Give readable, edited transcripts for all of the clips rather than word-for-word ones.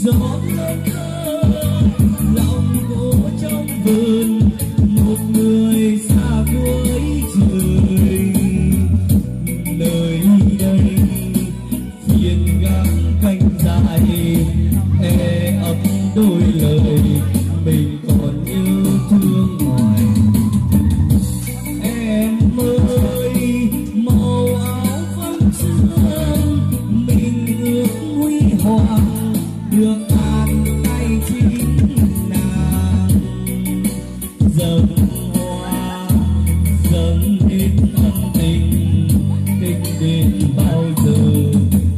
gió lơ thơ lòng gỗ trong vườn, một người xa cuối trời. Nơi đây phiền gác canh dài e ấp đôi lời mình còn yêu thương ngoài. Em ơi màu áo vắng sương mình ước huy hoàng được an tay chính nàng. Dâng hoa dâng đến ân tình, tình đến bao giờ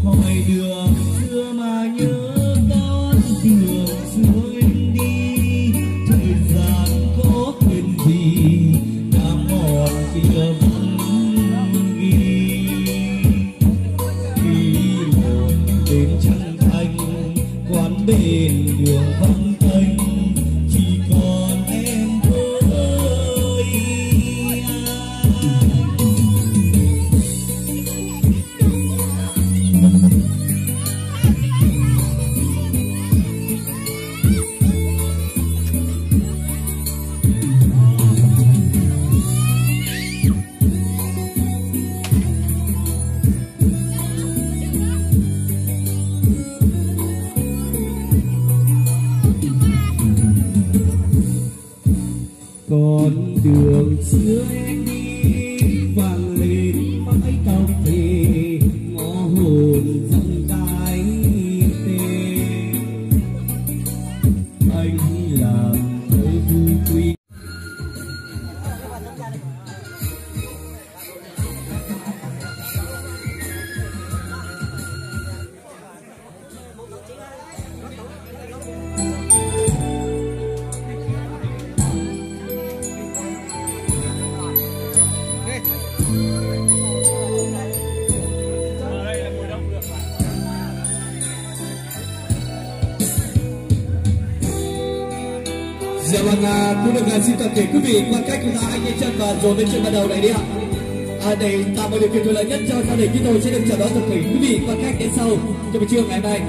hỏi đường xưa mà nhớ con đường xưa em đi. Thời gian có quên gì đã mòn kia vẫn ghi. Khi hồn đến chân thành quán bên đường vắng tênh, chỉ còn em thôi. Con đường xưa em đi vang lên mãi tóc về ngõ hồn dòng cái tên. Anh làm thơ vui quý. Dạ vâng, cũng được xin toàn thể quý vị quan khách chúng ta hãy nhanh chân và dồn lên chân ban đầu này đi ạ. Để tạo một điều kiện thuận lợi nhất cho gia đình chúng tôi sẽ được chào đón toàn thể quý vị quan khách đến sau trong buổi trưa ngày hôm nay.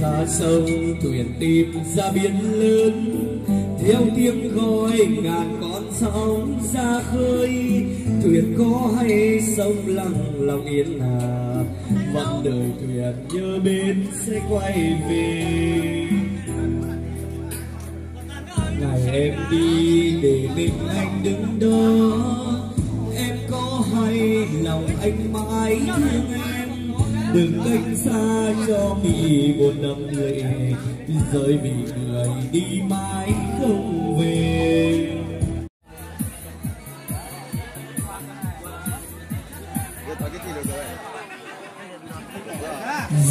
Ra sông thuyền tìm ra biển lớn, theo tiếng gọi ngàn con sóng ra khơi. Thuyền có hay sông lặng lòng yên hà, vẫn đợi thuyền nhớ bên sẽ quay về. Ngày em đi để mình anh đứng đó, em có hay lòng anh mãi thương em. Đừng cách xa cho vì một năm người rơi vì người đi mãi không về.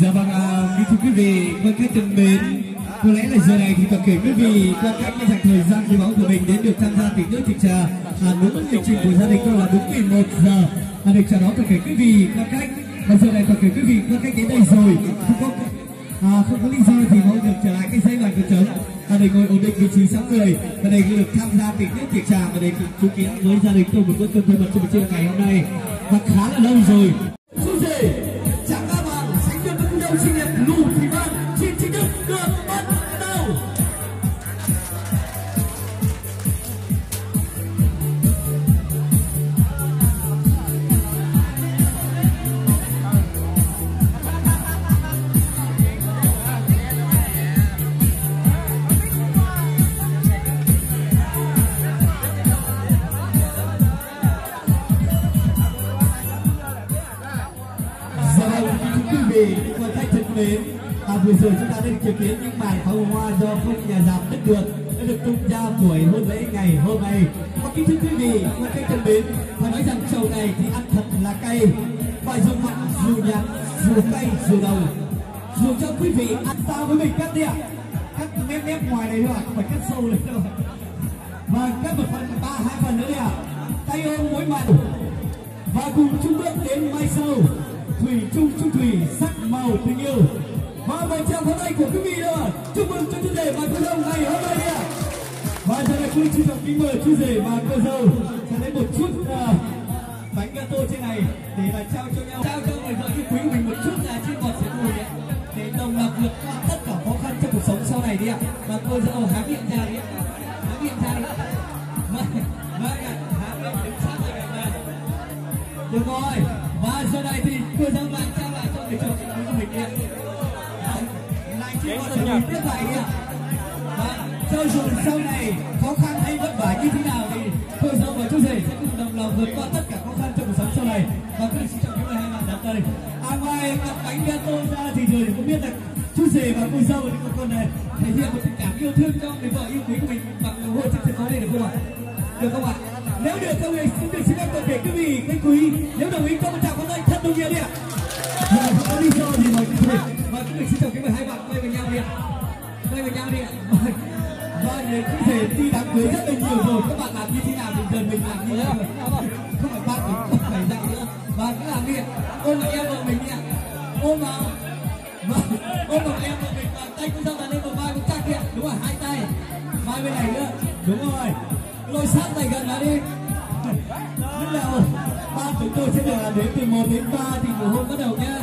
Dạ vâng, kính thưa quý vị quan khách thân mến, có lẽ là giờ này thì toàn thể quý vị quan khách đã dành thời gian quý báu của mình đến được tham gia tiệc nước tiệc trà đúng lịch trình của gia đình tôi là đúng 11 giờ để chào đón toàn thể quý vị quan khách. Và giờ này toàn thể quý vị quan khách đến đây rồi, không có lý do thì mọi được trở lại cái dãy đoàn của trống để ngồi ổn định vị trí 6 người và để được tham gia tiệc nước tiệc trà và để chú kiến với gia đình tôi một bữa cơm thân mật trong buổi trưa ngày hôm nay và khá là lâu rồi. Chú rể chẳng các bạn sánh được với nhau sinh nhật Lù Thủy Văn xin chính thức được bắt đầu. Quan khách thân mến, vừa rồi chúng ta đã chứng kiến những màn pháo hoa do không nhà rạp đất được đã được tung ra buổi hôn lễ ngày hôm nay. Và kính thưa quý vị, quan khách thân mến, phải nói rằng show này thì ăn thật là cay, phải dùng mặn, dù nhạt, dù cay, dù đầu, dù cho quý vị ăn sao với mình cắt đi ạ, cắt mép mép ngoài này thôi ạ, không phải cắt sâu lên đâu. Và cắt một phần hai phần nữa đi ạ, tay ôm mỗi mặt và cùng chung bước đến mai sau. Thủy chung chung thủy sắc màu tình yêu và một tràng pháo tay của quý vị nữa chúc mừng cho chú rể và cô dâu ngày hôm nay ạ. Và giờ này quý trân trọng kính mời chú rể và cô dâu sẽ lấy một chút bánh gato trên để mà trao cho người vợ yêu quý của mình một chút là chiếc bọt sữa mùi ạ, để đồng loạt vượt qua tất cả khó khăn trong cuộc sống sau này đi ạ. Và cô dâu há miệng ra đi ạ, há miệng ra đi ạ. Vâng ạ, há miệng đứng sát lại cạnh này. Được rồi, và giờ này thì cô dâu lại trao lại cho người chồng yêu quý của mình đi ạ. Lại chiếc bọt sữa mùi tiếp lại đi ạ. Cho dù sau này khó khăn hay vất vả như thế nào thì cô dâu và chú rể sẽ cùng đồng lòng vượt qua tất cả khó khăn trong cuộc sống sau này. Và quý vị xin chào quý vị hai bạn đặt đây. Ngoài cặp bánh gato ra thì rồi cũng biết là chú rể và cô dâu thì còn thể hiện một tình cảm yêu thương cho người vợ yêu quý của mình bằng nụ hôn trên sân khấu này được không ạ? Được không ạ? Nếu được các vị xin phép toàn thể quý vị khách quý, nếu đồng ý cho một tràng pháo tay thật đông nhiệt đi ạ. Và không có lý do thì mời quý vị. Và quý vị xin chào quý vị hai bạn quay về nhau đi ạ. Quay về nhau đi ạ. Vâng, để có thể đi đám cưới rất là nhiều rồi, các bạn làm như thế nào thì dần mình làm như thế nào. Không phải bạn mình không phải dạy nữa. Và cứ làm đi ạ, ôm vào em vợ mình đi ạ, ôm vào, ôm vào em vợ mình và tay cũng dâng là lên vào vai cũng chắc đi ạ, đúng rồi, hai tay, vai bên này nữa, đúng rồi, lôi sát lại gần vào đi. Lúc nào ba chúng tôi sẽ được đến từ 1 đến 3 thì nụ hôn bắt đầu nha.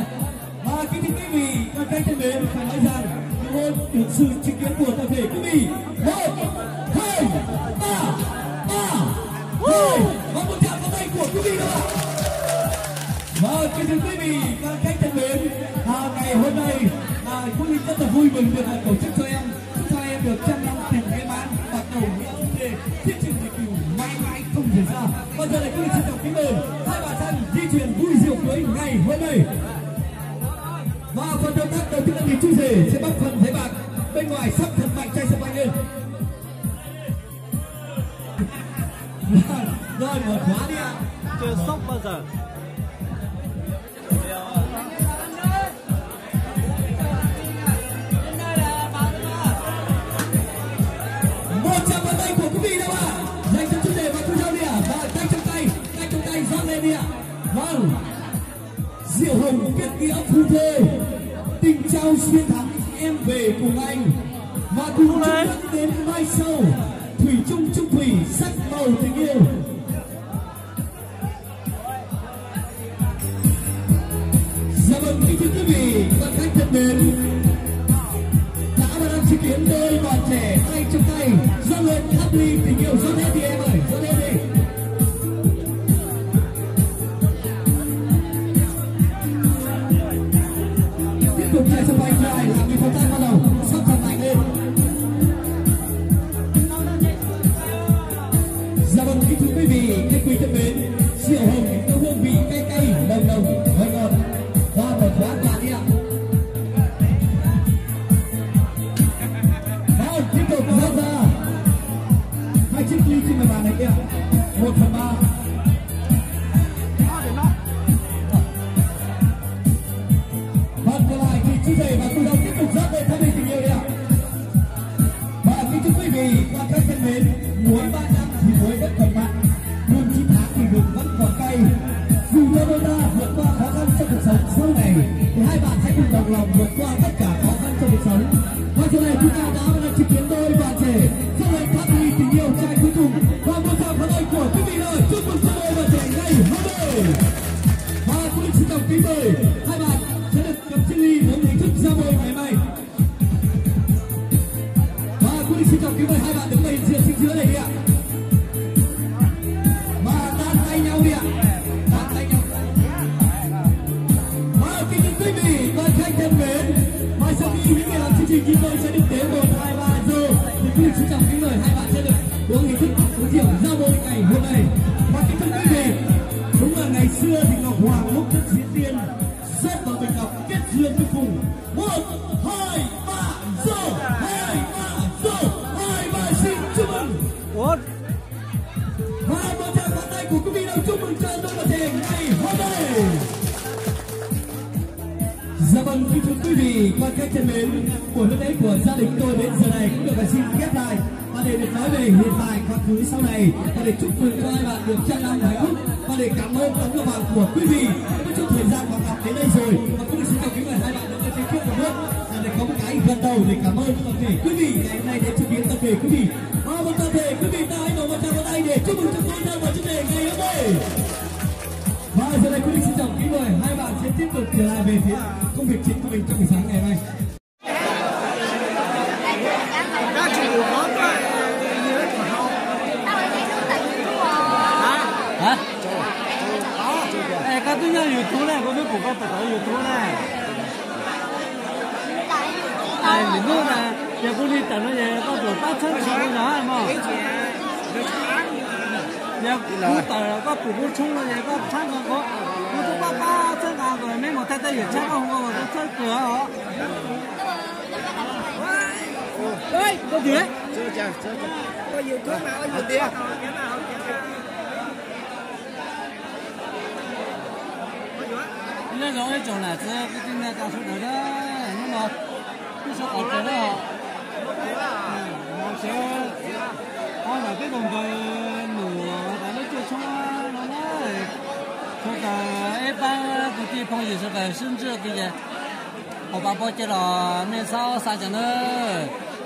Và kính thưa quý vị, các khách thân mến, phải nói rằng nụ hôn được sự chứng kiến của toàn thể quý vị. 1, 2, 3, 2, và một tràng pháo tay của quý vị nữa ạ. Vâng, kính thưa quý vị, các khách thân mến, ngày hôm nay quý vị rất là vui mừng được tổ chức cho em, chúc cho em được trăm năm tình may mắn, bắt đầu những đề thiết trường lịch sử mãi mãi không thể ra. Bây giờ là quý vị xin chào kính mời hai bà thân di chuyển vui rượu cưới ngày hôm nay. Và phần động tác đầu tiên là chú rể sẽ bắt phần giấy bạc bên ngoài sắp thật mạnh trai sắp mạnh lên. Rồi mở khóa đi ạ. Chưa sốc bao giờ. Một tràng pháo tay của quý vị đâu ạ? Dành cho chú rể và cô dâu đi ạ. Và tay trong tay rót lên đi ạ. Vâng. Diệu hồng kết nghĩa phu thê, tình trao xuyên thắm em về cùng anh, và cùng chung bước đến mai sau, thủy chung chung thủy sắc màu tình yêu. Dạ vâng, kính thưa quý vị, các khách thân mến, đã và đang chứng kiến đôi bạn trẻ tay trong tay dâng lên thắp ly tình yêu. Rót hết đi em ơi, rót hết đi. Cùng chạy sân bay dài làm cái pháo tay bắt đầu sắp thật mạnh lên. Dạ vâng, kính thưa quý vị, khách quý thân mến, rượu hồng có hương vị cay cay nồng nồng hơi ngọt và một khóa cả đi ạ. Rồi tiếp tục rót ra hai chiếc ly trên mặt bàn này kia, 1/3. Chú rể và cô dâu tiếp tục rót lên thắp ly tình yêu đi ạ. Và kính thưa quý vị, quan khách thân mến, muối 3 năm thì muối vẫn còn mặn, hơn 9 tháng thì gừng vẫn còn cay. Dù cho đôi ta vượt qua khó khăn trong cuộc sống sau này, thì hai bạn hãy cùng đồng lòng vượt qua tất cả khó khăn trong cuộc sống. Và giờ này chúng ta đã và đang chứng kiến đôi bạn trẻ rót lên thắp ly tình yêu trai cuối cùng. Và một tràng pháo tay của quý vị rồi, chúc mừng cho đôi bạn trẻ ngày hôm nay. Và quý vị xin chào kính mời hai bạn sẽ được cầm chiếc ly uống hình thức ra môi ngày mai. Và quý vị xin chào kính mời hai bạn đứng lên diện chính giữa này đi ạ. Và đan tay nhau đi ạ, đan tay nhau. Và kính thưa quý vị, đoàn khách thân mến, và sau khi những người làm chương trình chúng tôi sẽ được đến 1, 2, 3 giờ thì quý vị xin chào kính mời hai bạn sẽ được uống hình thức uống rượu ra môi ngày hôm nay. Và kính thưa quý vị, đúng là ngày xưa thì Ngọc Hoàng lúc đất diễn tiên xếp vào bình ngọc kết duyên cuối cùng. 1, 2, 3, rồi 2, 3, rồi 2, 3 xin chúc mừng. Và một tràng pháo tay của quý vị đâu chúc mừng cho đôi bạn trẻ ngày hôm nay. Dạ vâng, kính thưa quý vị, quan khách thân mến, buổi hôm nay của gia đình tôi đến giờ này cũng được xin khép lại. Và để được nói về hiện tại quá khứ sau này, và để chúc mừng cho hai bạn được trăm năm hạnh phúc, và để cảm ơn tấm lòng bạn của quý vị đã chút thời gian gặp đến đây rồi. Và quý vị xin chào quý vị hai bạn đã trên phía một bước để có một cái gần đầu để cảm ơn toàn thể quý vị ngày hôm nay đến chứng kiến toàn thể quý vị. Và một toàn thể quý vị ta hãy nổ một tràng pháo tay để chúc mừng cho cô dâu và chú rể ngày hôm nay. Và giờ này quý vị xin chào kính mời hai bạn sẽ tiếp tục trở lại về phía công việc chính của mình trong buổi sáng ngày hôm nay. Hả? Các tôi nhớ YouTube này, có biết của các tôi YouTube này. Mình nói là giờ cô đi tận nó về có được 800 triệu nhỏ em không? Giờ cô tận có phụ cô chung nó về có tháng còn có. Cô cũng có 300 ngàn rồi mấy một tay tay hiện chắc không có mà có chơi cửa hả? Ơi, có gì đấy? Chưa. Có YouTube nào có nhiều tiền. Nó giống cái chỗ này chứ cái tin này càng số đấy đó nhưng mà cái số ở chỗ đó họ sẽ họ là cái đồng về nửa và nó chưa xong nó nói cho cả em ba của chị phong gì cho cả sinh chưa cái gì họ bảo bao nhiêu là nên sao sao cho nó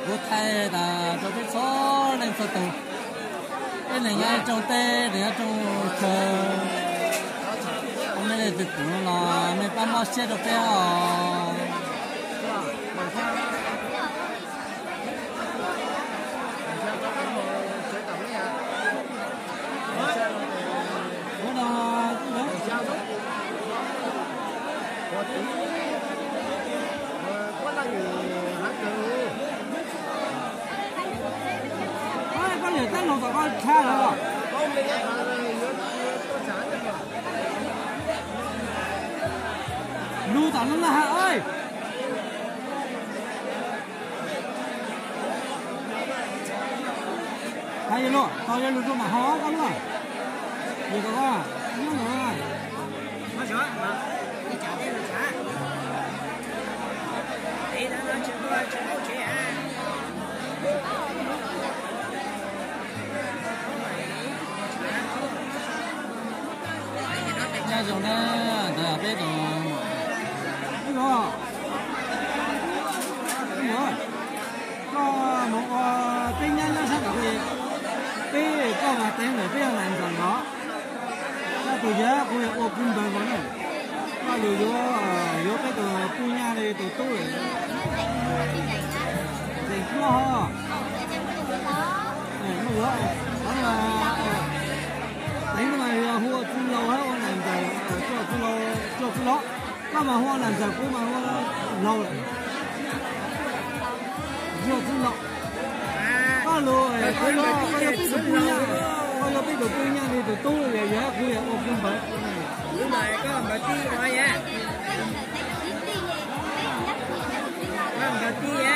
của thầy là cho cái số lên số tụ cái này nhá trong tê để trong chờ mình được cũng là mình bắt mua xe được cái có nhiều cái nó có khác rồi. Lưu tận lắm hả ơi. Hay vậy luôn, tao giờ lưu mà khó lắm rồi. Gì đó à, nhớ nữa. Mà sợ, đi trả tiền là trả. Đi đó nó chưa có chuyện à. Nhà dùng nó đã biết rồi. Rồi. Có một tin nhắn nó sẽ được gì? Cái có mà tên là cái làm rằng đó. Nó từ giờ cũng là ô kim bền vào này. Nó từ vô cái từ pui nha đi từ tối rồi. Thì cũng ho. Này nó rửa. Đó là đánh mà hua chung lâu hết con làm giờ cho chung lâu. Có mà hoa làm giờ cũng mà hoa lâu rồi, chưa cũng lâu. Có rồi, có biết được vui nha, có biết được vui nha thì từ tối về giờ cũng là một công việc. Lúc này có mà đi rồi nha, có mà đi á.